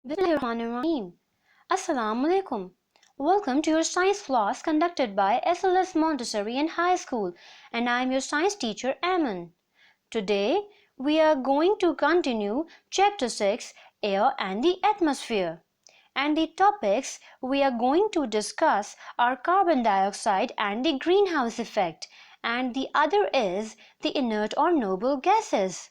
Bismillahirrahmanirrahim. Assalamu alaikum. Welcome to your science class conducted by SLS Montessori in High School, and I am your science teacher Aman. Today we are going to continue chapter 6, Air and the Atmosphere. And the topics we are going to discuss are carbon dioxide and the greenhouse effect, and the other is the inert or noble gases.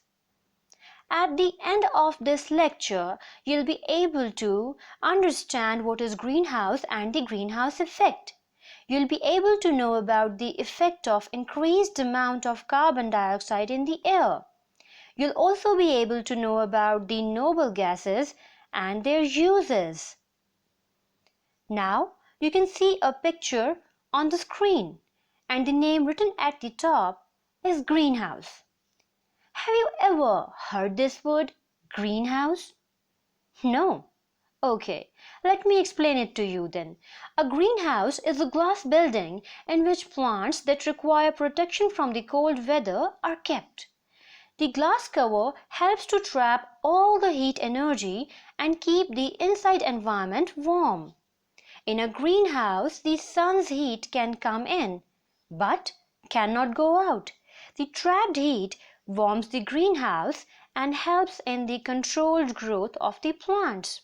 At the end of this lecture, you'll be able to understand what is greenhouse and the greenhouse effect. You'll be able to know about the effect of increased amount of carbon dioxide in the air. You'll also be able to know about the noble gases and their uses. Now, you can see a picture on the screen, and the name written at the top is greenhouse. Have you ever heard this word, greenhouse? No? Okay, let me explain it to you then. A greenhouse is a glass building in which plants that require protection from the cold weather are kept. The glass cover helps to trap all the heat energy and keep the inside environment warm. In a greenhouse, the sun's heat can come in, but cannot go out. The trapped heat warms the greenhouse and helps in the controlled growth of the plants.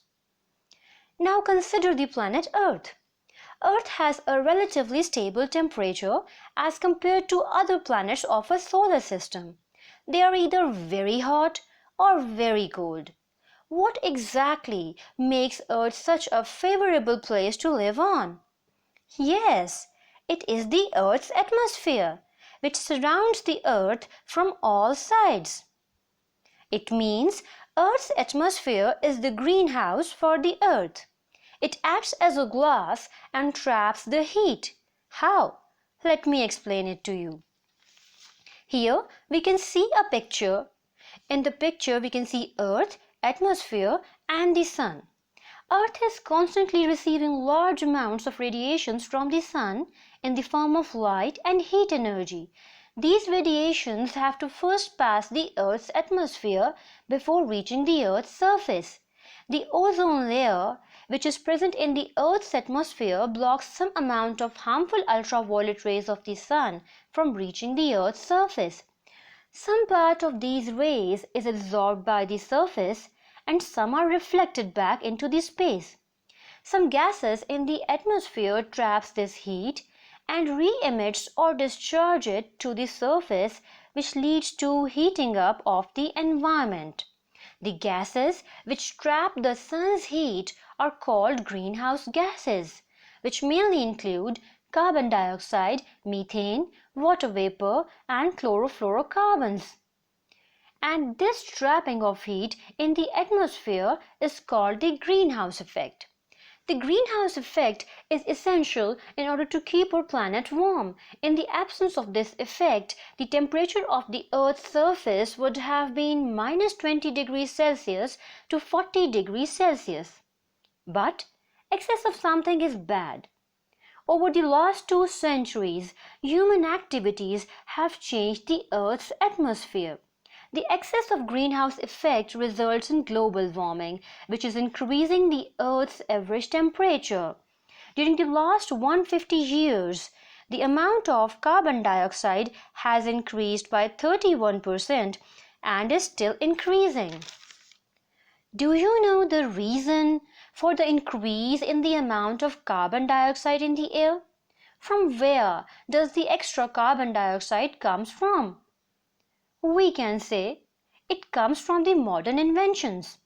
Now consider the planet Earth. Earth has a relatively stable temperature as compared to other planets of a solar system. They are either very hot or very cold. What exactly makes Earth such a favorable place to live on? Yes, it is the Earth's atmosphere, which surrounds the Earth from all sides. It means Earth's atmosphere is the greenhouse for the Earth. It acts as a glass and traps the heat. How? Let me explain it to you. Here we can see a picture. In the picture we can see Earth, atmosphere and the sun. Earth is constantly receiving large amounts of radiations from the sun in the form of light and heat energy. These radiations have to first pass the Earth's atmosphere before reaching the Earth's surface. The ozone layer, which is present in the Earth's atmosphere, blocks some amount of harmful ultraviolet rays of the sun from reaching the Earth's surface. Some part of these rays is absorbed by the surface and some are reflected back into the space. Some gases in the atmosphere traps this heat and re-emits or discharge it to the surface, which leads to heating up of the environment. The gases which trap the sun's heat are called greenhouse gases, which mainly include carbon dioxide, methane, water vapor and chlorofluorocarbons. And this trapping of heat in the atmosphere is called the greenhouse effect. The greenhouse effect is essential in order to keep our planet warm. In the absence of this effect, the temperature of the Earth's surface would have been minus 20 degrees Celsius to 40 degrees Celsius. But excess of something is bad. Over the last 2 centuries, human activities have changed the Earth's atmosphere. The excess of greenhouse effect results in global warming, which is increasing the Earth's average temperature. During the last 150 years, the amount of carbon dioxide has increased by 31% and is still increasing. Do you know the reason for the increase in the amount of carbon dioxide in the air? From where does the extra carbon dioxide comes from? We can say it comes from the modern inventions.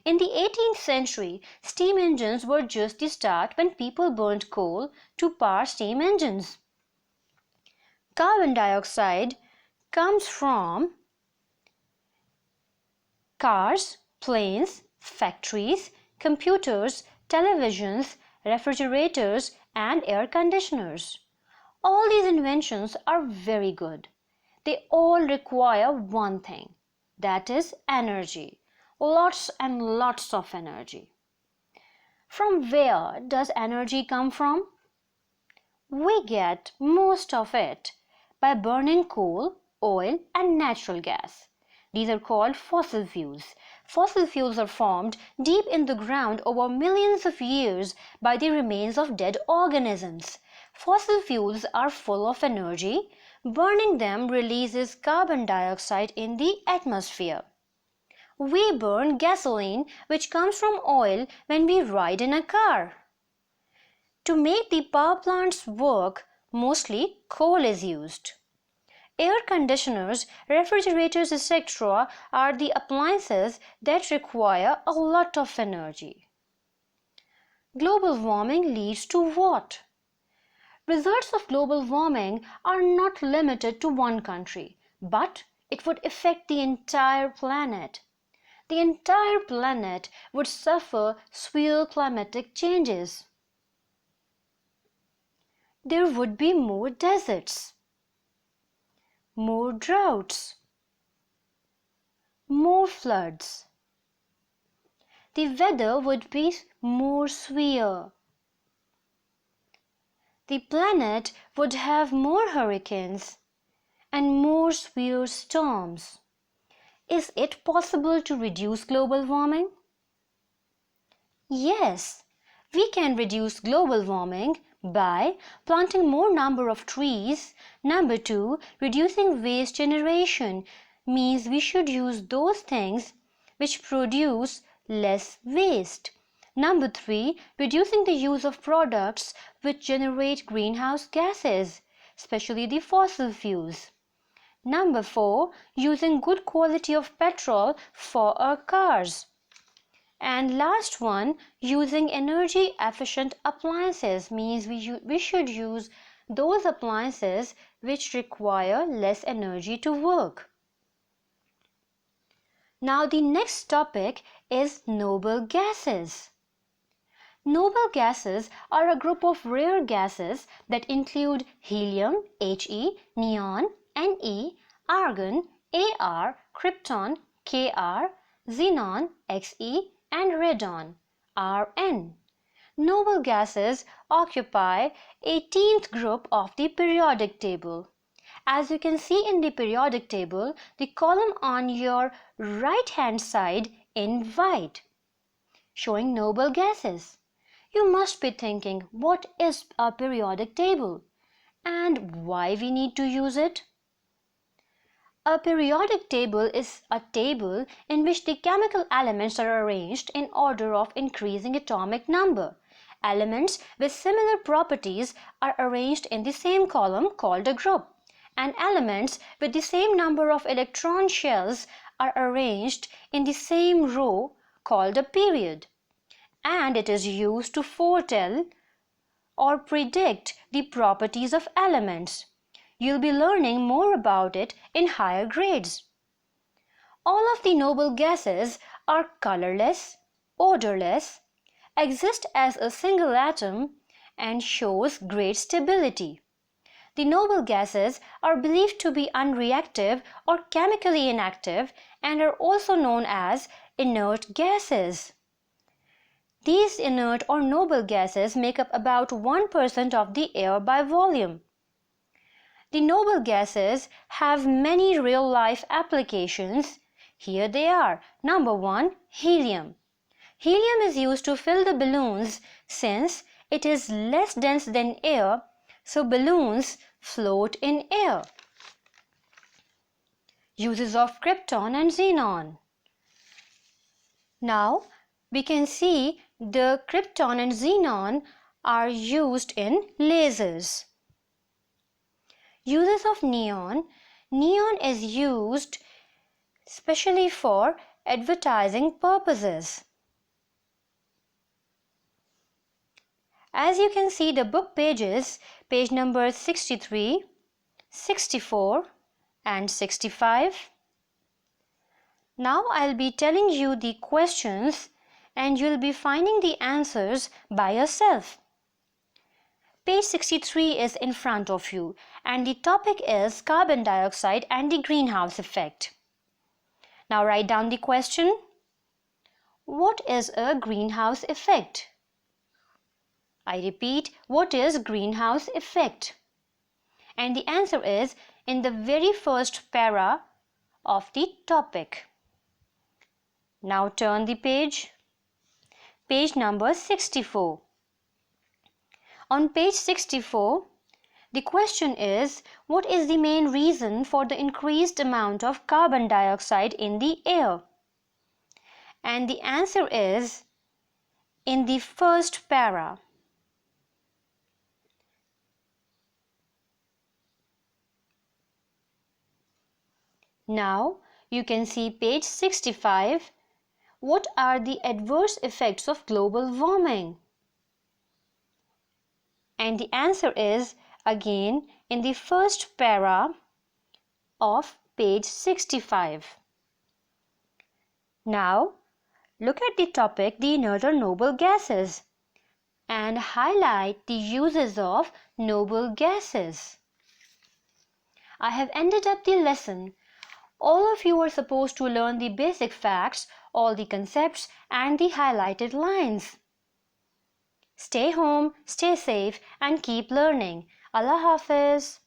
In the 18th century, steam engines were just the start when people burned coal to power steam engines. Carbon dioxide comes from cars, planes, factories, computers, televisions, refrigerators, and air conditioners. All these inventions are very good. They all require one thing, that is energy. Lots and lots of energy. From where does energy come from? We get most of it by burning coal, oil, and natural gas. These are called fossil fuels. Fossil fuels are formed deep in the ground over millions of years by the remains of dead organisms. Fossil fuels are full of energy. Burning them releases carbon dioxide in the atmosphere. We burn gasoline, which comes from oil, when we ride in a car. To make the power plants work, mostly coal is used. Air conditioners, refrigerators, etc. are the appliances that require a lot of energy. Global warming leads to what? Results of global warming are not limited to one country, but it would affect the entire planet. The entire planet would suffer severe climatic changes. There would be more deserts, more droughts, more floods. The weather would be more severe. The planet would have more hurricanes and more severe storms. Is it possible to reduce global warming? Yes, we can reduce global warming by planting more number of trees. Number 2, reducing waste generation means we should use those things which produce less waste. Number 3, reducing the use of products which generate greenhouse gases, especially the fossil fuels. Number 4, using good quality of petrol for our cars. And last one, using energy efficient appliances means we should use those appliances which require less energy to work. Now the next topic is noble gases. Noble gases are a group of rare gases that include helium, He, neon, Ne, argon, Ar, krypton, Kr, xenon, Xe, and radon, Rn. Noble gases occupy 18th group of the periodic table. As you can see in the periodic table, the column on your right hand side in white, showing noble gases. You must be thinking, what is a periodic table and why we need to use it? A periodic table is a table in which the chemical elements are arranged in order of increasing atomic number. Elements with similar properties are arranged in the same column called a group, and elements with the same number of electron shells are arranged in the same row called a period. And it is used to foretell or predict the properties of elements. You'll be learning more about it in higher grades. All of the noble gases are colorless, odorless, exist as a single atom, and shows great stability. The noble gases are believed to be unreactive or chemically inactive and are also known as inert gases. These inert or noble gases make up about 1% of the air by volume. The noble gases have many real-life applications. Here they are. Number 1, helium. Helium is used to fill the balloons since it is less dense than air, so balloons float in air. Uses of krypton and xenon. Now we can see the krypton and xenon are used in lasers. Uses of neon. Neon is used especially for advertising purposes. As you can see the book pages, page number 63, 64 and 65. Now I'll be telling you the questions and you'll be finding the answers by yourself. Page 63 is in front of you and the topic is carbon dioxide and the greenhouse effect. Now write down the question. What is a greenhouse effect? I repeat, what is greenhouse effect? And the answer is in the very first para of the topic. Now turn the page. Page number 64. On page 64, the question is, what is the main reason for the increased amount of carbon dioxide in the air? And the answer is in the first para. Now you can see page 65. What are the adverse effects of global warming? And the answer is again in the first para of page 65. Now look at the topic, the inert noble gases, and highlight the uses of noble gases. I have ended up the lesson. All of you are supposed to learn the basic facts, all the concepts and the highlighted lines. Stay home, stay safe and keep learning. Allah Hafiz.